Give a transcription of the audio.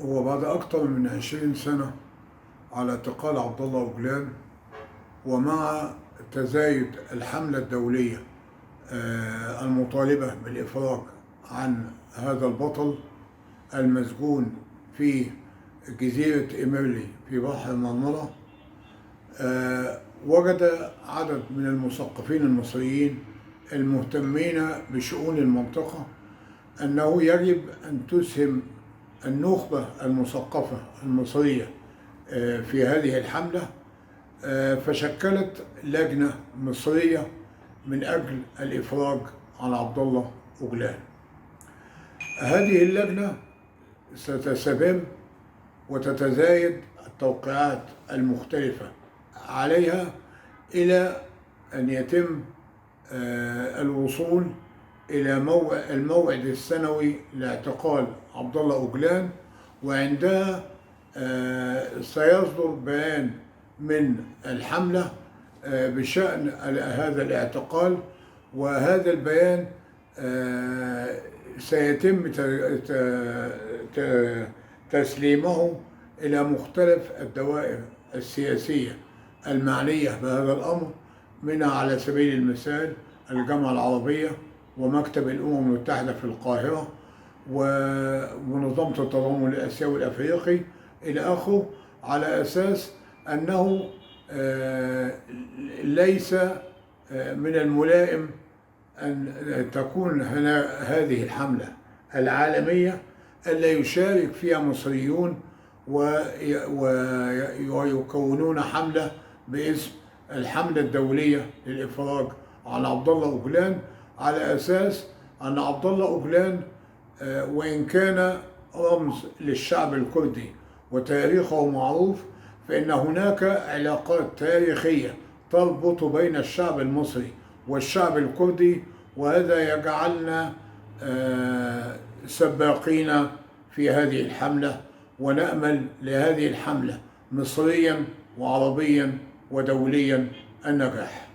وبعد أكثر من 20 سنة على اعتقال عبد الله أوغلان، ومع تزايد الحملة الدولية المطالبة بالإفراج عن هذا البطل المسجون في جزيرة إيميرلي في بحر المرمرة، وجد عدد من المثقفين المصريين المهتمين بشؤون المنطقة أنه يجب أن تسهم النخبة المثقفة المصرية في هذه الحملة، فشكلت لجنة مصرية من أجل الإفراج عن عبد الله أوغلان. هذه اللجنة ستستمر وتتزايد التوقيعات المختلفة عليها إلى أن يتم الوصول إلى الموعد السنوي لاعتقال عبد الله أوغلان، وعندها سيصدر بيان من الحملة بشأن هذا الاعتقال، وهذا البيان سيتم تسليمه إلى مختلف الدوائر السياسية المعنية بهذا الأمر، منها على سبيل المثال الجامعة العربية ومكتب الأمم المتحدة في القاهرة ومنظمة التضامن الآسيوي والأفريقي إلى آخره، على أساس أنه ليس من الملائم أن تكون هذه الحملة العالمية ألا يشارك فيها مصريون ويكونون حملة باسم الحملة الدولية للإفراج عن عبد الله أوغلان، على أساس أن عبد الله أوغلان وإن كان رمز للشعب الكردي وتاريخه معروف، فإن هناك علاقات تاريخية تربط بين الشعب المصري والشعب الكردي، وهذا يجعلنا سباقين في هذه الحملة، ونأمل لهذه الحملة مصريا وعربيا ودوليا النجاح.